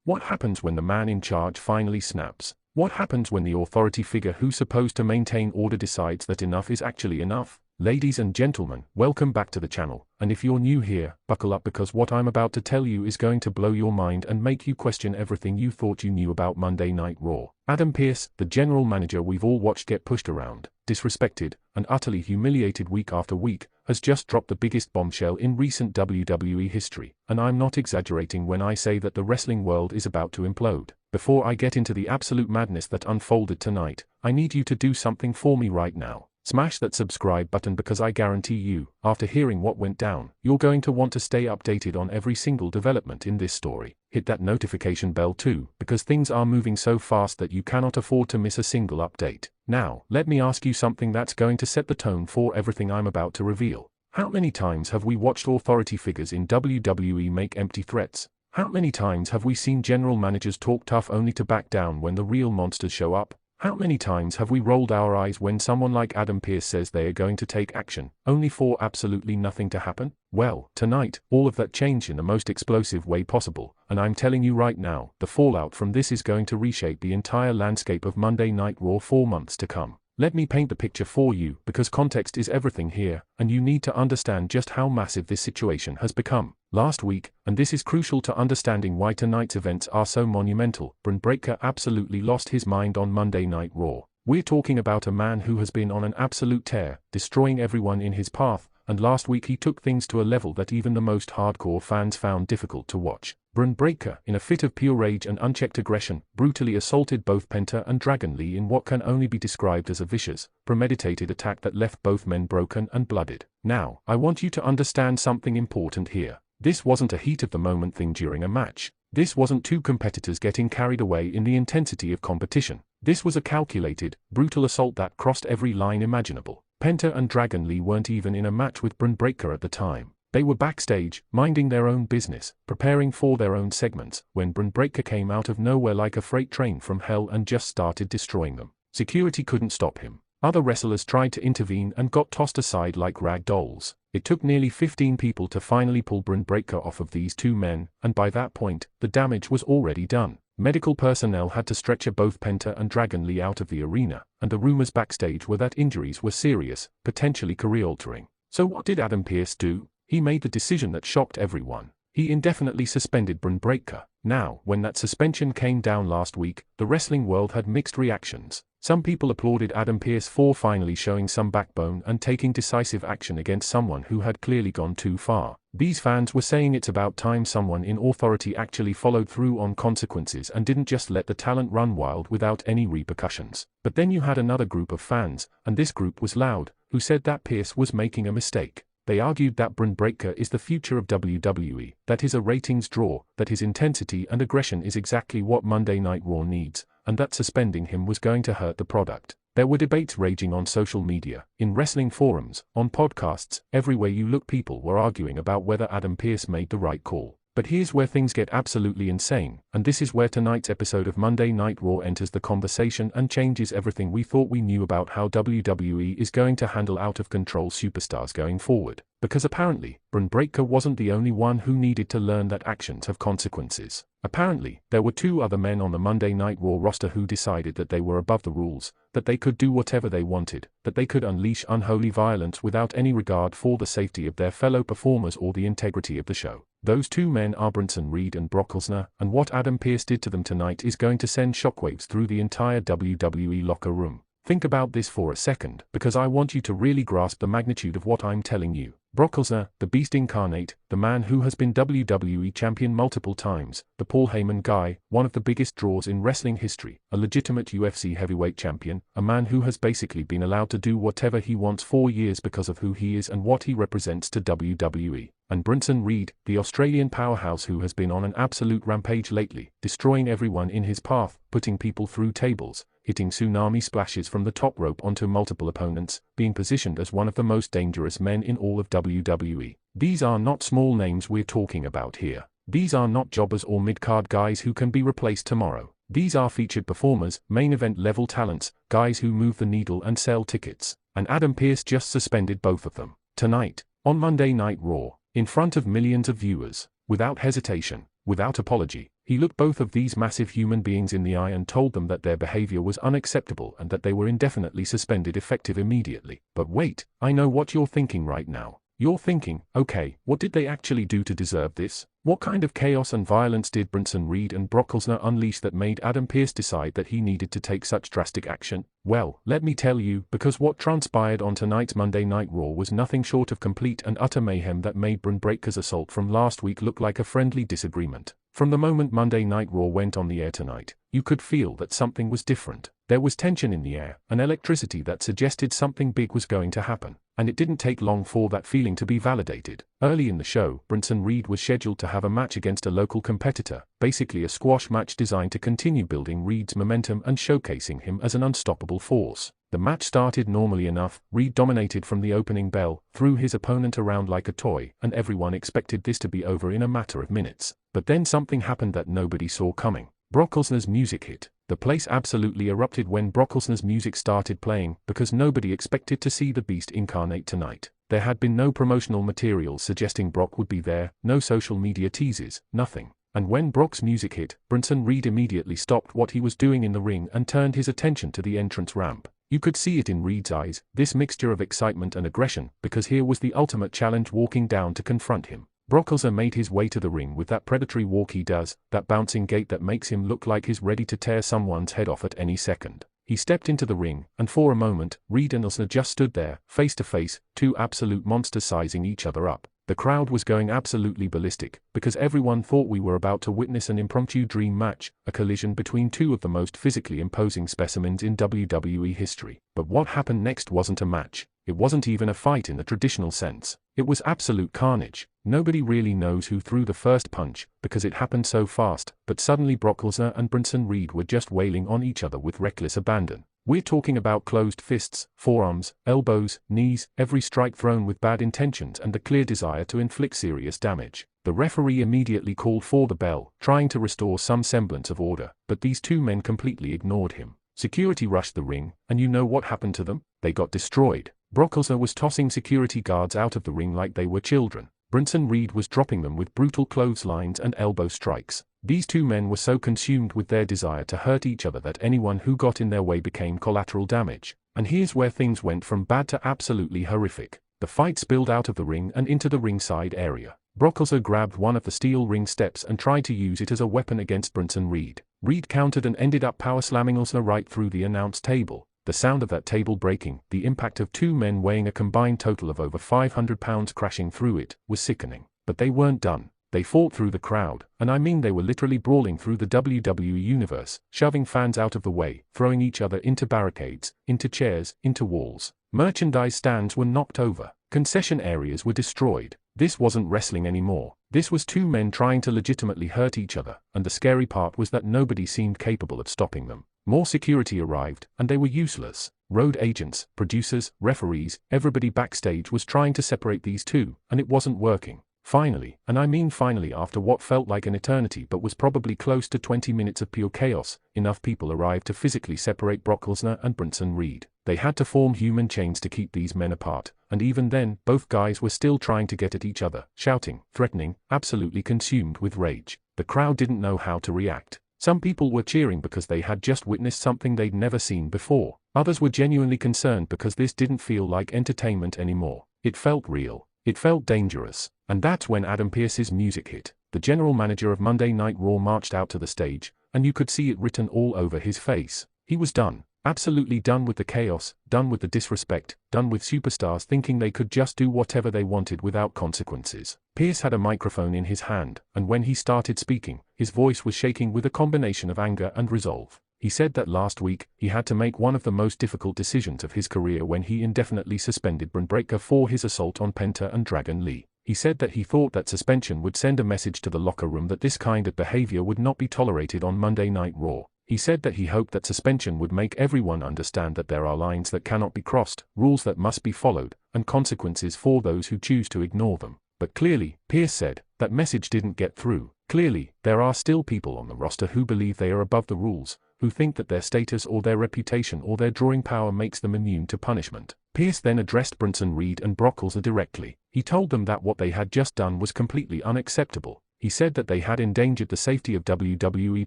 What happens when the man in charge finally snaps? What happens when the authority figure who's supposed to maintain order decides that enough is actually enough? Ladies and gentlemen, welcome back to the channel, and if you're new here, buckle up because what I'm about to tell you is going to blow your mind and make you question everything you thought you knew about Monday Night Raw. Adam Pearce, the general manager we've all watched get pushed around, disrespected, and utterly humiliated week after week, has just dropped the biggest bombshell in recent WWE history, and I'm not exaggerating when I say that the wrestling world is about to implode. Before I get into the absolute madness that unfolded tonight, I need you to do something for me right now. Smash that subscribe button because I guarantee you, after hearing what went down, you're going to want to stay updated on every single development in this story. Hit that notification bell too, because things are moving so fast that you cannot afford to miss a single update. Now, let me ask you something that's going to set the tone for everything I'm about to reveal. How many times have we watched authority figures in WWE make empty threats? How many times have we seen general managers talk tough only to back down when the real monsters show up? How many times have we rolled our eyes when someone like Adam Pearce says they are going to take action, only for absolutely nothing to happen? Well, tonight, all of that changed in the most explosive way possible, and I'm telling you right now, the fallout from this is going to reshape the entire landscape of Monday Night Raw for months to come. Let me paint the picture for you, because context is everything here, and you need to understand just how massive this situation has become. Last week, and this is crucial to understanding why tonight's events are so monumental, Bron Breakker absolutely lost his mind on Monday Night Raw. We're talking about a man who has been on an absolute tear, destroying everyone in his path, and last week he took things to a level that even the most hardcore fans found difficult to watch. Bron Breakker, in a fit of pure rage and unchecked aggression, brutally assaulted both Penta and Dragon Lee in what can only be described as a vicious, premeditated attack that left both men broken and blooded. Now, I want you to understand something important here. This wasn't a heat-of-the-moment thing during a match. This wasn't two competitors getting carried away in the intensity of competition. This was a calculated, brutal assault that crossed every line imaginable. Penta and Dragon Lee weren't even in a match with Bron Breakker at the time. They were backstage, minding their own business, preparing for their own segments, when Bron Breakker came out of nowhere like a freight train from hell and just started destroying them. Security couldn't stop him. Other wrestlers tried to intervene and got tossed aside like rag dolls. It took nearly 15 people to finally pull Bron Breakker off of these two men, and by that point, the damage was already done. Medical personnel had to stretcher both Penta and Dragon Lee out of the arena, and the rumors backstage were that injuries were serious, potentially career-altering. So what did Adam Pearce do? He made the decision that shocked everyone. He indefinitely suspended Bron Breakker. Now, when that suspension came down last week, the wrestling world had mixed reactions. Some people applauded Adam Pearce for finally showing some backbone and taking decisive action against someone who had clearly gone too far. These fans were saying it's about time someone in authority actually followed through on consequences and didn't just let the talent run wild without any repercussions. But then you had another group of fans, and this group was loud, who said that Pearce was making a mistake. They argued that Bron Breakker is the future of WWE, that he's a ratings draw, that his intensity and aggression is exactly what Monday Night Raw needs, and that suspending him was going to hurt the product. There were debates raging on social media, in wrestling forums, on podcasts, everywhere you look people were arguing about whether Adam Pearce made the right call. But here's where things get absolutely insane, and this is where tonight's episode of Monday Night Raw enters the conversation and changes everything we thought we knew about how WWE is going to handle out-of-control superstars going forward. Because apparently, Bron Breakker wasn't the only one who needed to learn that actions have consequences. Apparently, there were two other men on the Monday Night Raw roster who decided that they were above the rules, that they could do whatever they wanted, that they could unleash unholy violence without any regard for the safety of their fellow performers or the integrity of the show. Those two men are Bronson and Brock Lesnar, and what Adam Pearce did to them tonight is going to send shockwaves through the entire WWE locker room. Think about this for a second, because I want you to really grasp the magnitude of what I'm telling you. Brock Lesnar, the Beast Incarnate, the man who has been WWE Champion multiple times, the Paul Heyman guy, one of the biggest draws in wrestling history, a legitimate UFC heavyweight champion, a man who has basically been allowed to do whatever he wants for years because of who he is and what he represents to WWE. And Bronson, the Australian powerhouse who has been on an absolute rampage lately, destroying everyone in his path, putting people through tables, hitting tsunami splashes from the top rope onto multiple opponents, being positioned as one of the most dangerous men in all of WWE. These are not small names we're talking about here. These are not jobbers or mid-card guys who can be replaced tomorrow. These are featured performers, main event level talents, guys who move the needle and sell tickets. And Adam Pearce just suspended both of them. Tonight, on Monday Night Raw, in front of millions of viewers, without hesitation, without apology, He looked both of these massive human beings in the eye and told them that their behavior was unacceptable and that they were indefinitely suspended effective immediately. But wait, I know what you're thinking right now. You're thinking, okay, what did they actually do to deserve this? What kind of chaos and violence did Bronson Reed and Brock Lesnar unleash that made Adam Pearce decide that he needed to take such drastic action? Well, let me tell you, because what transpired on tonight's Monday Night Raw was nothing short of complete and utter mayhem that made Bron Breakker's assault from last week look like a friendly disagreement. From the moment Monday Night Raw went on the air tonight, you could feel that something was different. There was tension in the air, an electricity that suggested something big was going to happen, and it didn't take long for that feeling to be validated. Early in the show, Bronson Reed was scheduled to have a match against a local competitor, basically a squash match designed to continue building Reed's momentum and showcasing him as an unstoppable force. The match started normally enough. Reed dominated from the opening bell, threw his opponent around like a toy, and everyone expected this to be over in a matter of minutes. But then something happened that nobody saw coming. Brock Lesnar's music hit. The place absolutely erupted when Brock Lesnar's music started playing, because nobody expected to see the Beast incarnate tonight. There had been no promotional material suggesting Brock would be there, no social media teases, nothing. And when Brock's music hit, Bronson Reed immediately stopped what he was doing in the ring and turned his attention to the entrance ramp. You could see it in Reed's eyes, this mixture of excitement and aggression, because here was the ultimate challenge walking down to confront him. Brock Lesnar made his way to the ring with that predatory walk he does, that bouncing gait that makes him look like he's ready to tear someone's head off at any second. He stepped into the ring, and for a moment, Reed and Lesnar just stood there, face to face, two absolute monsters sizing each other up. The crowd was going absolutely ballistic, because everyone thought we were about to witness an impromptu dream match, a collision between two of the most physically imposing specimens in WWE history. But what happened next wasn't a match. It wasn't even a fight in the traditional sense. It was absolute carnage. Nobody really knows who threw the first punch, because it happened so fast, but suddenly Brock Lesnar and Bronson Reed were just wailing on each other with reckless abandon. We're talking about closed fists, forearms, elbows, knees, every strike thrown with bad intentions and a clear desire to inflict serious damage. The referee immediately called for the bell, trying to restore some semblance of order, but these two men completely ignored him. Security rushed the ring, and you know what happened to them? They got destroyed. Brock Lesnar was tossing security guards out of the ring like they were children. Bronson Reed was dropping them with brutal clotheslines and elbow strikes. These two men were so consumed with their desire to hurt each other that anyone who got in their way became collateral damage. And here's where things went from bad to absolutely horrific. The fight spilled out of the ring and into the ringside area. Brock Lesnar grabbed one of the steel ring steps and tried to use it as a weapon against Bronson Reed. Reed countered and ended up power slamming Lesnar right through the announce table. The sound of that table breaking, the impact of two men weighing a combined total of over 500 pounds crashing through it, was sickening. But they weren't done. They fought through the crowd, and I mean they were literally brawling through the WWE universe, shoving fans out of the way, throwing each other into barricades, into chairs, into walls. Merchandise stands were knocked over. Concession areas were destroyed. This wasn't wrestling anymore. This was two men trying to legitimately hurt each other, and the scary part was that nobody seemed capable of stopping them. More security arrived, and they were useless. Road agents, producers, referees, everybody backstage was trying to separate these two, and it wasn't working. Finally, and I mean finally after what felt like an eternity but was probably close to 20 minutes of pure chaos, enough people arrived to physically separate Brock Lesnar and Bronson Reed. They had to form human chains to keep these men apart, and even then, both guys were still trying to get at each other, shouting, threatening, absolutely consumed with rage. The crowd didn't know how to react. Some people were cheering because they had just witnessed something they'd never seen before. Others were genuinely concerned because this didn't feel like entertainment anymore. It felt real. It felt dangerous. And that's when Adam Pearce's music hit. The general manager of Monday Night Raw marched out to the stage, and you could see it written all over his face. He was done. Absolutely done with the chaos, done with the disrespect, done with superstars thinking they could just do whatever they wanted without consequences. Pearce had a microphone in his hand, and when he started speaking, his voice was shaking with a combination of anger and resolve. He said that last week, he had to make one of the most difficult decisions of his career when he indefinitely suspended Bron Breakker for his assault on Penta and Dragon Lee. He said that he thought that suspension would send a message to the locker room that this kind of behavior would not be tolerated on Monday Night Raw. He said that he hoped that suspension would make everyone understand that there are lines that cannot be crossed, rules that must be followed, and consequences for those who choose to ignore them. But clearly, Pearce said, that message didn't get through. Clearly, there are still people on the roster who believe they are above the rules, who think that their status or their reputation or their drawing power makes them immune to punishment. Pearce then addressed Bronson Reed and Brock Lesnar directly. He told them that what they had just done was completely unacceptable. He said that they had endangered the safety of WWE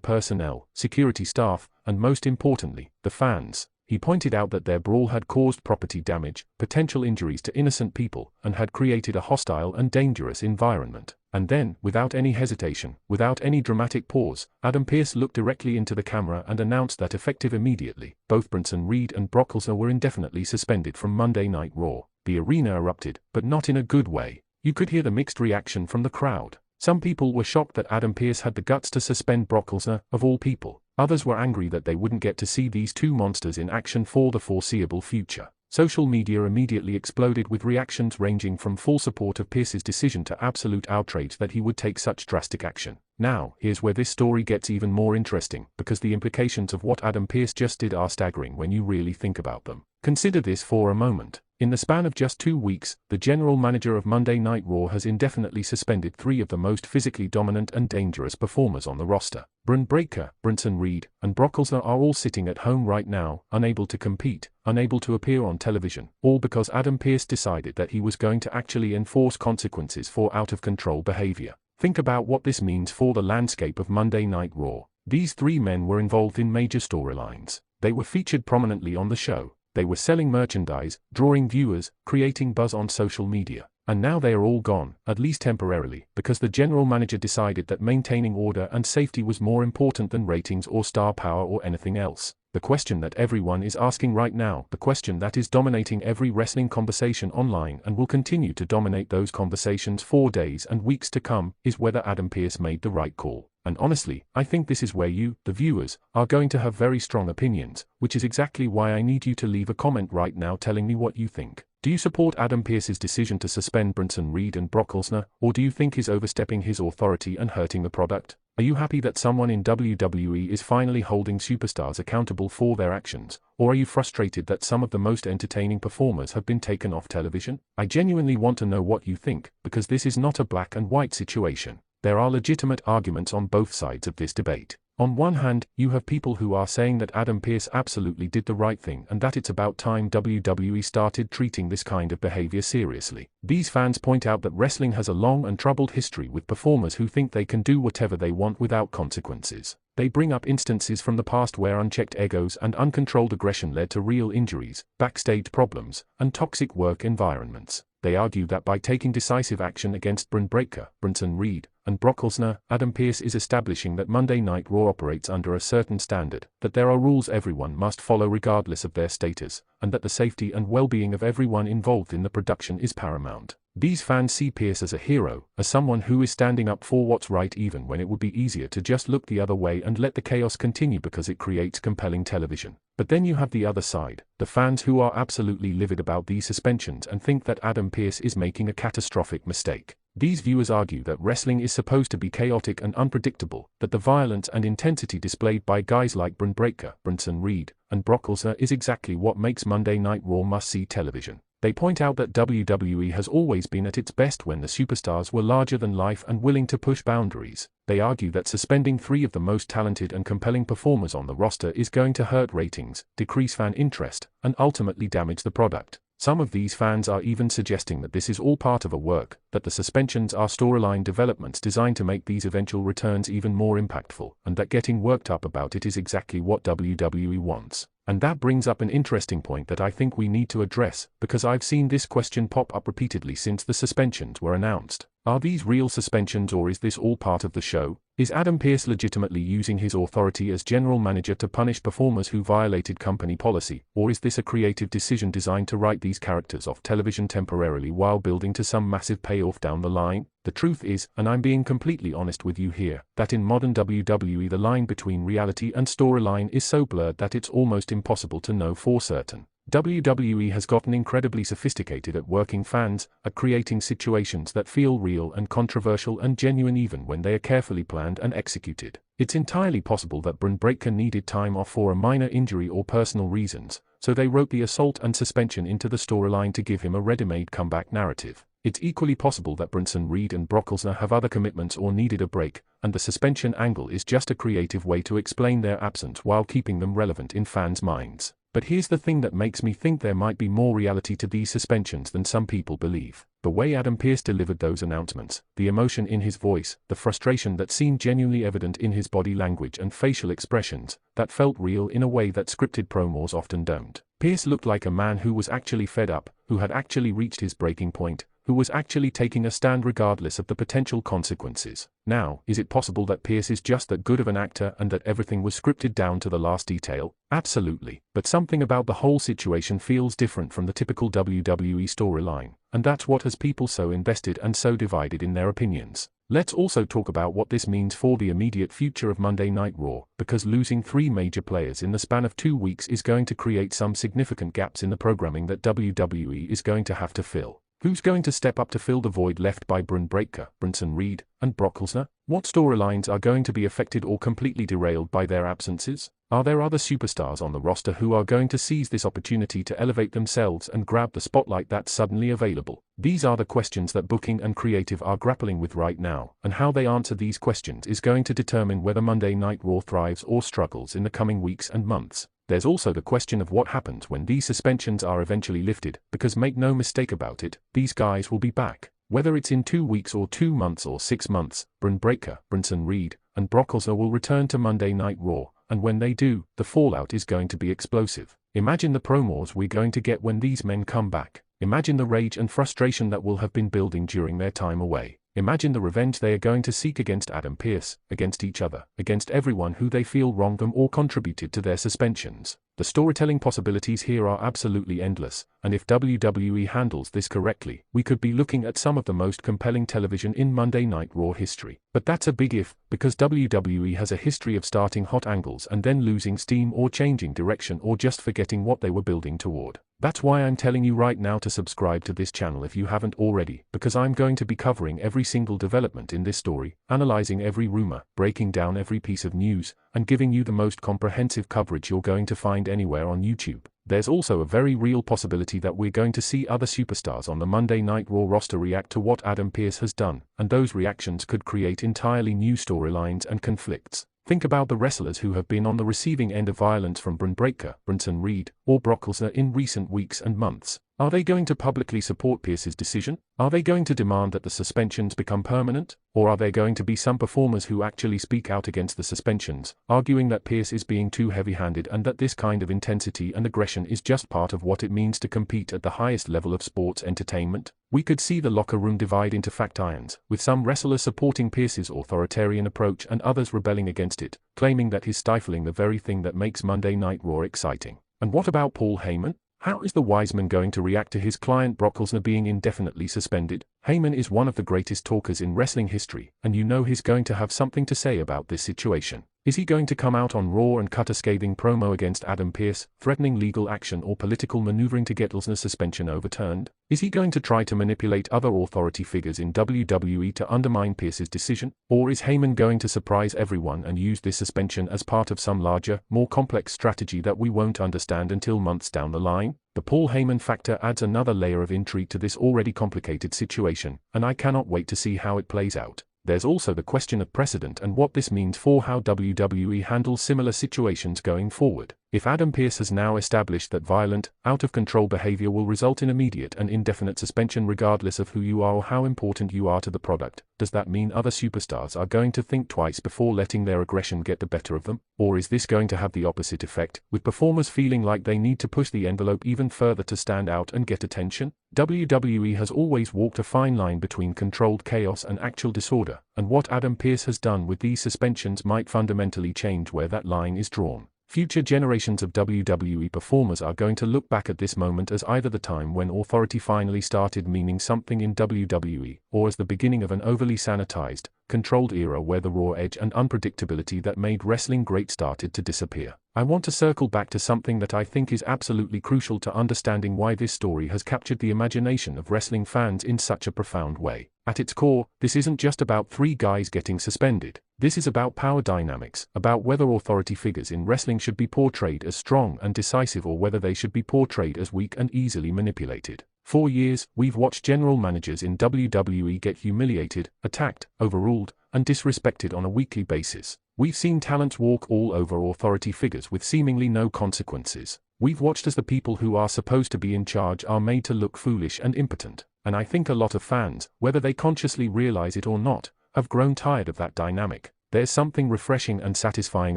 personnel, security staff, and most importantly, the fans. He pointed out that their brawl had caused property damage, potential injuries to innocent people, and had created a hostile and dangerous environment. And then, without any hesitation, without any dramatic pause, Adam Pearce looked directly into the camera and announced that effective immediately, both Bronson Reed and Brock Lesnar were indefinitely suspended from Monday Night Raw. The arena erupted, but not in a good way. You could hear the mixed reaction from the crowd. Some people were shocked that Adam Pearce had the guts to suspend Brock Lesnar, of all people. Others were angry that they wouldn't get to see these two monsters in action for the foreseeable future. Social media immediately exploded with reactions ranging from full support of Pearce's decision to absolute outrage that he would take such drastic action. Now, here's where this story gets even more interesting, because the implications of what Adam Pearce just did are staggering when you really think about them. Consider this for a moment. In the span of just 2 weeks, the general manager of Monday Night Raw has indefinitely suspended 3 of the most physically dominant and dangerous performers on the roster. Bron Breakker, Bronson Reed, and Brock Lesnar are all sitting at home right now, unable to compete, unable to appear on television, all because Adam Pearce decided that he was going to actually enforce consequences for out-of-control behavior. Think about what this means for the landscape of Monday Night Raw. These 3 men were involved in major storylines. They were featured prominently on the show. They were selling merchandise, drawing viewers, creating buzz on social media. And now they are all gone, at least temporarily, because the general manager decided that maintaining order and safety was more important than ratings or star power or anything else. The question that everyone is asking right now, the question that is dominating every wrestling conversation online and will continue to dominate those conversations for days and weeks to come, is whether Adam Pearce made the right call. And honestly, I think this is where you, the viewers, are going to have very strong opinions, which is exactly why I need you to leave a comment right now telling me what you think. Do you support Adam Pearce's decision to suspend Bronson Reed and Brock Lesnar, or do you think he's overstepping his authority and hurting the product? Are you happy that someone in WWE is finally holding superstars accountable for their actions, or are you frustrated that some of the most entertaining performers have been taken off television? I genuinely want to know what you think, because this is not a black and white situation. There are legitimate arguments on both sides of this debate. On one hand, you have people who are saying that Adam Pearce absolutely did the right thing and that it's about time WWE started treating this kind of behavior seriously. These fans point out that wrestling has a long and troubled history with performers who think they can do whatever they want without consequences. They bring up instances from the past where unchecked egos and uncontrolled aggression led to real injuries, backstage problems, and toxic work environments. They argue that by taking decisive action against Bron Breakker, Bronson Reed, and Brock Lesnar, Adam Pearce is establishing that Monday Night Raw operates under a certain standard, that there are rules everyone must follow regardless of their status, and that the safety and well-being of everyone involved in the production is paramount. These fans see Pearce as a hero, as someone who is standing up for what's right even when it would be easier to just look the other way and let the chaos continue because it creates compelling television. But then you have the other side, the fans who are absolutely livid about these suspensions and think that Adam Pearce is making a catastrophic mistake. These viewers argue that wrestling is supposed to be chaotic and unpredictable, that the violence and intensity displayed by guys like Bron Breakker, Bronson Reed, and Brock Lesnar is exactly what makes Monday Night Raw must-see television. They point out that WWE has always been at its best when the superstars were larger than life and willing to push boundaries. They argue that suspending 3 of the most talented and compelling performers on the roster is going to hurt ratings, decrease fan interest, and ultimately damage the product. Some of these fans are even suggesting that this is all part of a work, that the suspensions are storyline developments designed to make these eventual returns even more impactful, and that getting worked up about it is exactly what WWE wants. And that brings up an interesting point that I think we need to address, because I've seen this question pop up repeatedly since the suspensions were announced. Are these real suspensions or is this all part of the show? Is Adam Pearce legitimately using his authority as general manager to punish performers who violated company policy, or is this a creative decision designed to write these characters off television temporarily while building to some massive payoff down the line? The truth is, and I'm being completely honest with you here, that in modern WWE the line between reality and storyline is so blurred that it's almost impossible to know for certain. WWE has gotten incredibly sophisticated at working fans, at creating situations that feel real and controversial and genuine even when they are carefully planned and executed. It's entirely possible that Bron Breakker needed time off for a minor injury or personal reasons, so they wrote the assault and suspension into the storyline to give him a ready-made comeback narrative. It's equally possible that Bronson Reed and Brock Lesnar have other commitments or needed a break, and the suspension angle is just a creative way to explain their absence while keeping them relevant in fans' minds. But here's the thing that makes me think there might be more reality to these suspensions than some people believe. The way Adam Pearce delivered those announcements, the emotion in his voice, the frustration that seemed genuinely evident in his body language and facial expressions, that felt real in a way that scripted promos often don't. Pearce looked like a man who was actually fed up, who had actually reached his breaking point, who was actually taking a stand regardless of the potential consequences. Now, is it possible that Pearce is just that good of an actor and that everything was scripted down to the last detail? Absolutely. But something about the whole situation feels different from the typical WWE storyline, and that's what has people so invested and so divided in their opinions. Let's also talk about what this means for the immediate future of Monday Night Raw, because losing 3 major players in the span of 2 weeks is going to create some significant gaps in the programming that WWE is going to have to fill. Who's going to step up to fill the void left by Bron Breakker, Bronson and Brock Lesnar? What storylines are going to be affected or completely derailed by their absences? Are there other superstars on the roster who are going to seize this opportunity to elevate themselves and grab the spotlight that's suddenly available? These are the questions that booking and creative are grappling with right now, and how they answer these questions is going to determine whether Monday Night Raw thrives or struggles in the coming weeks and months. There's also the question of what happens when these suspensions are eventually lifted, because make no mistake about it, these guys will be back. Whether it's in 2 weeks or 2 months or 6 months, Bron Breakker, Bronson and Brock Lesnar will return to Monday Night Raw, and when they do, the fallout is going to be explosive. Imagine the promos we're going to get when these men come back. Imagine the rage and frustration that will have been building during their time away. Imagine the revenge they are going to seek against Adam Pearce, against each other, against everyone who they feel wronged them or contributed to their suspensions. The storytelling possibilities here are absolutely endless, and if WWE handles this correctly, we could be looking at some of the most compelling television in Monday Night Raw history. But that's a big if, because WWE has a history of starting hot angles and then losing steam or changing direction or just forgetting what they were building toward. That's why I'm telling you right now to subscribe to this channel if you haven't already, because I'm going to be covering every single development in this story, analyzing every rumor, breaking down every piece of news, and giving you the most comprehensive coverage you're going to find anywhere on YouTube. There's also a very real possibility that we're going to see other superstars on the Monday Night Raw roster react to what Adam Pearce has done, and those reactions could create entirely new storylines and conflicts. Think about the wrestlers who have been on the receiving end of violence from Bron Breakker, Bronson or Brock Lesnar in recent weeks and months. Are they going to publicly support Pearce's decision? Are they going to demand that the suspensions become permanent? Or are there going to be some performers who actually speak out against the suspensions, arguing that Pearce is being too heavy-handed and that this kind of intensity and aggression is just part of what it means to compete at the highest level of sports entertainment? We could see the locker room divide into fact irons, with some wrestlers supporting Pearce's authoritarian approach and others rebelling against it, claiming that he's stifling the very thing that makes Monday Night Raw exciting. And what about Paul Heyman? How is the wise man going to react to his client Brock Lesnar being indefinitely suspended? Heyman is one of the greatest talkers in wrestling history, and you know he's going to have something to say about this situation. Is he going to come out on Raw and cut a scathing promo against Adam Pearce, threatening legal action or political maneuvering to get Lesnar's suspension overturned? Is he going to try to manipulate other authority figures in WWE to undermine Pearce's decision? Or is Heyman going to surprise everyone and use this suspension as part of some larger, more complex strategy that we won't understand until months down the line? The Paul Heyman factor adds another layer of intrigue to this already complicated situation, and I cannot wait to see how it plays out. There's also the question of precedent and what this means for how WWE handles similar situations going forward. If Adam Pearce has now established that violent, out-of-control behavior will result in immediate and indefinite suspension regardless of who you are or how important you are to the product, does that mean other superstars are going to think twice before letting their aggression get the better of them? Or is this going to have the opposite effect, with performers feeling like they need to push the envelope even further to stand out and get attention? WWE has always walked a fine line between controlled chaos and actual disorder, and what Adam Pearce has done with these suspensions might fundamentally change where that line is drawn. Future generations of WWE performers are going to look back at this moment as either the time when authority finally started meaning something in WWE, or as the beginning of an overly sanitized, controlled era where the raw edge and unpredictability that made wrestling great started to disappear. I want to circle back to something that I think is absolutely crucial to understanding why this story has captured the imagination of wrestling fans in such a profound way. At its core, this isn't just about 3 guys getting suspended. This is about power dynamics, about whether authority figures in wrestling should be portrayed as strong and decisive or whether they should be portrayed as weak and easily manipulated. For years, we've watched general managers in WWE get humiliated, attacked, overruled, and disrespected on a weekly basis. We've seen talents walk all over authority figures with seemingly no consequences. We've watched as the people who are supposed to be in charge are made to look foolish and impotent, and I think a lot of fans, whether they consciously realize it or not, have grown tired of that dynamic. There's something refreshing and satisfying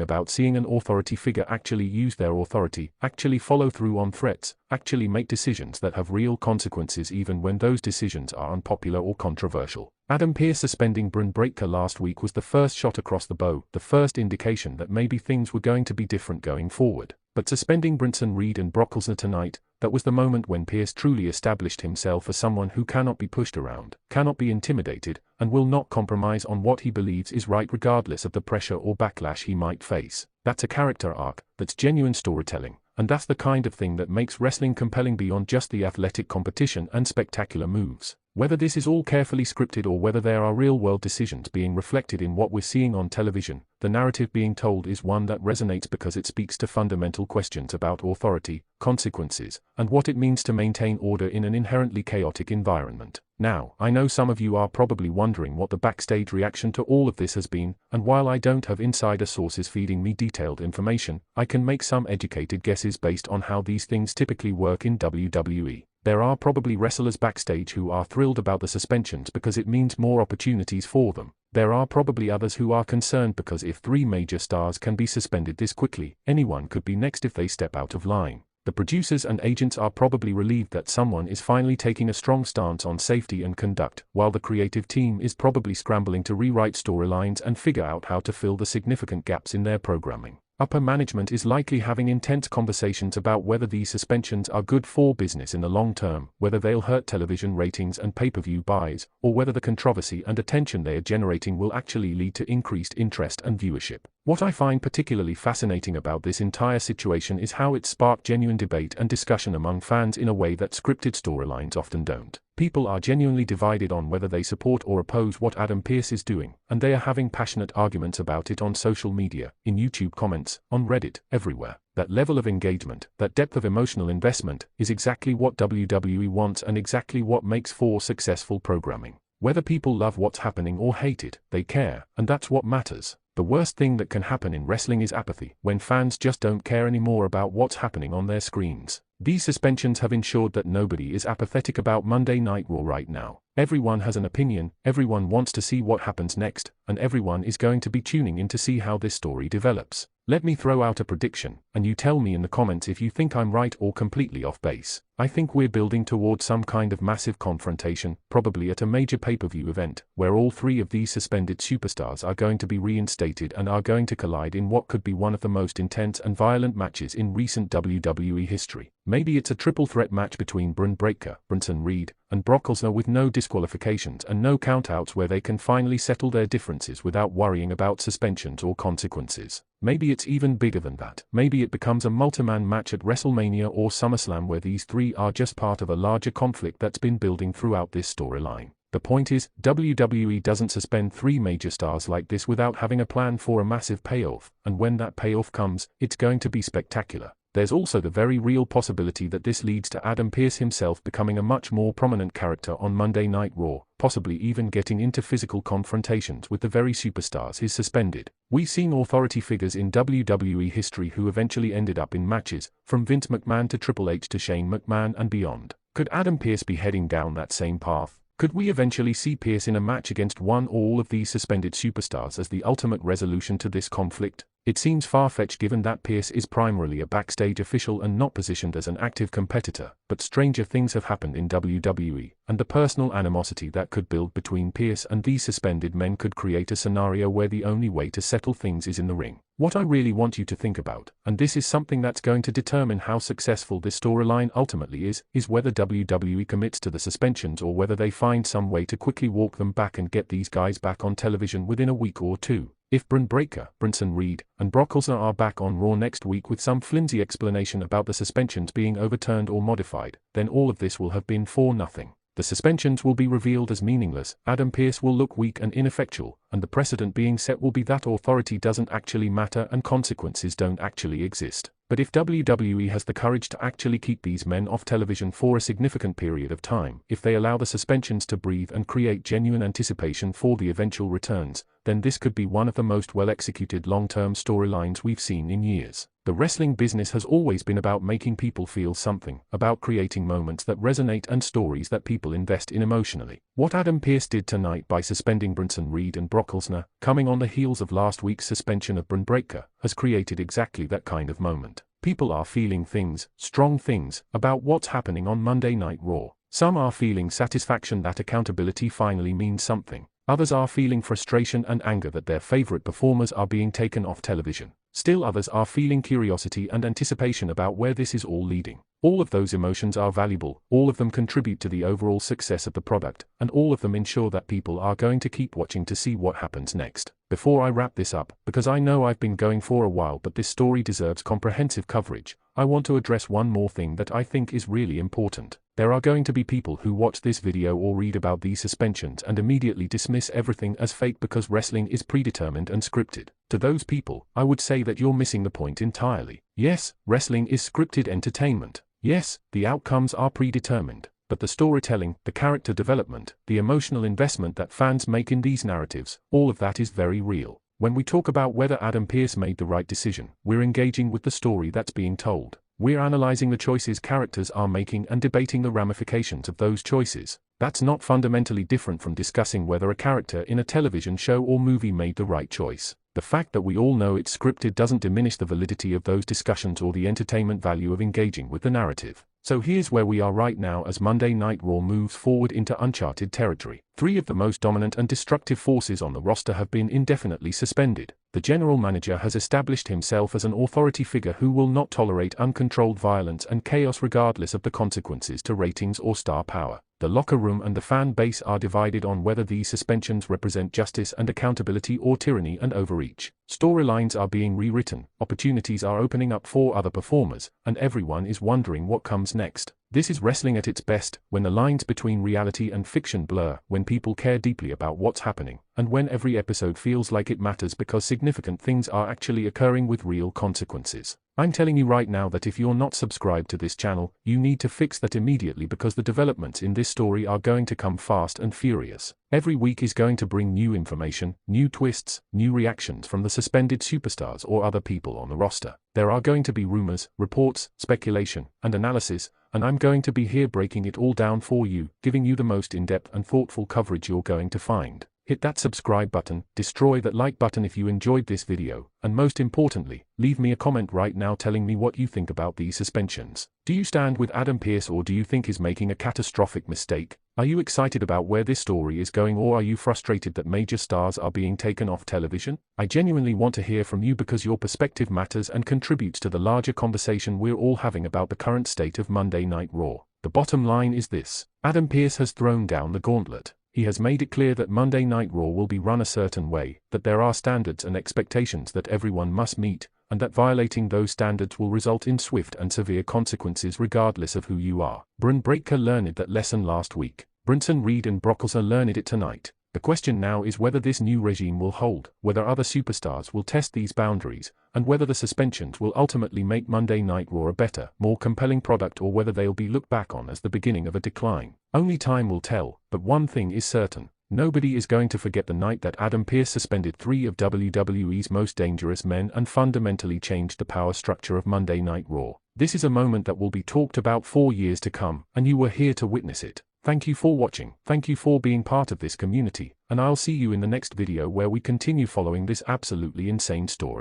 about seeing an authority figure actually use their authority, actually follow through on threats, actually make decisions that have real consequences even when those decisions are unpopular or controversial. Adam Pearce suspending Bron Breakker last week was the first shot across the bow, the first indication that maybe things were going to be different going forward. But suspending Bronson, Reed and Brock Lesnar tonight, that was the moment when Pearce truly established himself as someone who cannot be pushed around, cannot be intimidated, and will not compromise on what he believes is right regardless of the pressure or backlash he might face. That's a character arc, that's genuine storytelling, and that's the kind of thing that makes wrestling compelling beyond just the athletic competition and spectacular moves. Whether this is all carefully scripted or whether there are real-world decisions being reflected in what we're seeing on television, the narrative being told is one that resonates because it speaks to fundamental questions about authority, consequences, and what it means to maintain order in an inherently chaotic environment. Now, I know some of you are probably wondering what the backstage reaction to all of this has been, and while I don't have insider sources feeding me detailed information, I can make some educated guesses based on how these things typically work in WWE. There are probably wrestlers backstage who are thrilled about the suspensions because it means more opportunities for them. There are probably others who are concerned because if 3 major stars can be suspended this quickly, anyone could be next if they step out of line. The producers and agents are probably relieved that someone is finally taking a strong stance on safety and conduct, while the creative team is probably scrambling to rewrite storylines and figure out how to fill the significant gaps in their programming. Upper management is likely having intense conversations about whether these suspensions are good for business in the long term, whether they'll hurt television ratings and pay-per-view buys, or whether the controversy and attention they are generating will actually lead to increased interest and viewership. What I find particularly fascinating about this entire situation is how it sparked genuine debate and discussion among fans in a way that scripted storylines often don't. People are genuinely divided on whether they support or oppose what Adam Pearce is doing, and they are having passionate arguments about it on social media, in YouTube comments, on Reddit, everywhere. That level of engagement, that depth of emotional investment, is exactly what WWE wants and exactly what makes for successful programming. Whether people love what's happening or hate it, they care, and that's what matters. The worst thing that can happen in wrestling is apathy, when fans just don't care anymore about what's happening on their screens. These suspensions have ensured that nobody is apathetic about Monday Night Raw right now. Everyone has an opinion, everyone wants to see what happens next, and everyone is going to be tuning in to see how this story develops. Let me throw out a prediction, and you tell me in the comments if you think I'm right or completely off base. I think we're building towards some kind of massive confrontation, probably at a major pay-per-view event, where all 3 of these suspended superstars are going to be reinstated and are going to collide in what could be one of the most intense and violent matches in recent WWE history. Maybe it's a triple threat match between Bron Breakker, Bronson, Reed, and Brock Lesnar with no disqualifications and no countouts, where they can finally settle their differences without worrying about suspensions or consequences. Maybe it's even bigger than that. Maybe it becomes a multi-man match at WrestleMania or SummerSlam, where these 3 are just part of a larger conflict that's been building throughout this storyline. The point is, WWE doesn't suspend 3 major stars like this without having a plan for a massive payoff, and when that payoff comes, it's going to be spectacular. There's also the very real possibility that this leads to Adam Pearce himself becoming a much more prominent character on Monday Night Raw, possibly even getting into physical confrontations with the very superstars he's suspended. We've seen authority figures in WWE history who eventually ended up in matches, from Vince McMahon to Triple H to Shane McMahon and beyond. Could Adam Pearce be heading down that same path? Could we eventually see Pearce in a match against one or all of these suspended superstars as the ultimate resolution to this conflict? It seems far-fetched given that Pearce is primarily a backstage official and not positioned as an active competitor, but stranger things have happened in WWE, and the personal animosity that could build between Pearce and these suspended men could create a scenario where the only way to settle things is in the ring. What I really want you to think about, and this is something that's going to determine how successful this storyline ultimately is whether WWE commits to the suspensions or whether they find some way to quickly walk them back and get these guys back on television within a week or 2. If Bron Breakker, Bronson, Reed, and Brock Lesnar are back on Raw next week with some flimsy explanation about the suspensions being overturned or modified, then all of this will have been for nothing. The suspensions will be revealed as meaningless, Adam Pearce will look weak and ineffectual, and the precedent being set will be that authority doesn't actually matter and consequences don't actually exist. But if WWE has the courage to actually keep these men off television for a significant period of time, if they allow the suspensions to breathe and create genuine anticipation for the eventual returns, then this could be one of the most well-executed long-term storylines we've seen in years. The wrestling business has always been about making people feel something, about creating moments that resonate and stories that people invest in emotionally. What Adam Pearce did tonight by suspending Bronson Reed and Brock Lesnar, coming on the heels of last week's suspension of Bron Breakker, has created exactly that kind of moment. People are feeling things, strong things, about what's happening on Monday Night Raw. Some are feeling satisfaction that accountability finally means something. Others are feeling frustration and anger that their favorite performers are being taken off television. Still others are feeling curiosity and anticipation about where this is all leading. All of those emotions are valuable, all of them contribute to the overall success of the product, and all of them ensure that people are going to keep watching to see what happens next. Before I wrap this up, because I know I've been going for a while but this story deserves comprehensive coverage, I want to address one more thing that I think is really important. There are going to be people who watch this video or read about these suspensions and immediately dismiss everything as fake because wrestling is predetermined and scripted. To those people, I would say that you're missing the point entirely. Yes, wrestling is scripted entertainment. Yes, the outcomes are predetermined. But the storytelling, the character development, the emotional investment that fans make in these narratives, all of that is very real. When we talk about whether Adam Pearce made the right decision, we're engaging with the story that's being told. We're analyzing the choices characters are making and debating the ramifications of those choices. That's not fundamentally different from discussing whether a character in a television show or movie made the right choice. The fact that we all know it's scripted doesn't diminish the validity of those discussions or the entertainment value of engaging with the narrative. So here's where we are right now as Monday Night Raw moves forward into uncharted territory. 3 of the most dominant and destructive forces on the roster have been indefinitely suspended. The general manager has established himself as an authority figure who will not tolerate uncontrolled violence and chaos regardless of the consequences to ratings or star power. The locker room and the fan base are divided on whether these suspensions represent justice and accountability or tyranny and overreach. Storylines are being rewritten, opportunities are opening up for other performers, and everyone is wondering what comes next. This is wrestling at its best, when the lines between reality and fiction blur, when people care deeply about what's happening, and when every episode feels like it matters because significant things are actually occurring with real consequences. I'm telling you right now that if you're not subscribed to this channel, you need to fix that immediately because the developments in this story are going to come fast and furious. Every week is going to bring new information, new twists, new reactions from the suspended superstars or other people on the roster. There are going to be rumors, reports, speculation, and analysis, and I'm going to be here breaking it all down for you, giving you the most in-depth and thoughtful coverage you're going to find. Hit that subscribe button, destroy that like button if you enjoyed this video, and most importantly, leave me a comment right now telling me what you think about these suspensions. Do you stand with Adam Pearce or do you think he's making a catastrophic mistake? Are you excited about where this story is going or are you frustrated that major stars are being taken off television? I genuinely want to hear from you because your perspective matters and contributes to the larger conversation we're all having about the current state of Monday Night Raw. The bottom line is this: Adam Pearce has thrown down the gauntlet. He has made it clear that Monday Night Raw will be run a certain way, that there are standards and expectations that everyone must meet, and that violating those standards will result in swift and severe consequences regardless of who you are. Bron Breakker learned that lesson last week. Bronson Reed and Brock Lesnar learned it tonight. The question now is whether this new regime will hold, whether other superstars will test these boundaries, and whether the suspensions will ultimately make Monday Night Raw a better, more compelling product or whether they'll be looked back on as the beginning of a decline. Only time will tell, but one thing is certain. Nobody is going to forget the night that Adam Pearce suspended 3 of WWE's most dangerous men and fundamentally changed the power structure of Monday Night Raw. This is a moment that will be talked about for years to come, and you were here to witness it. Thank you for watching, thank you for being part of this community, and I'll see you in the next video where we continue following this absolutely insane story.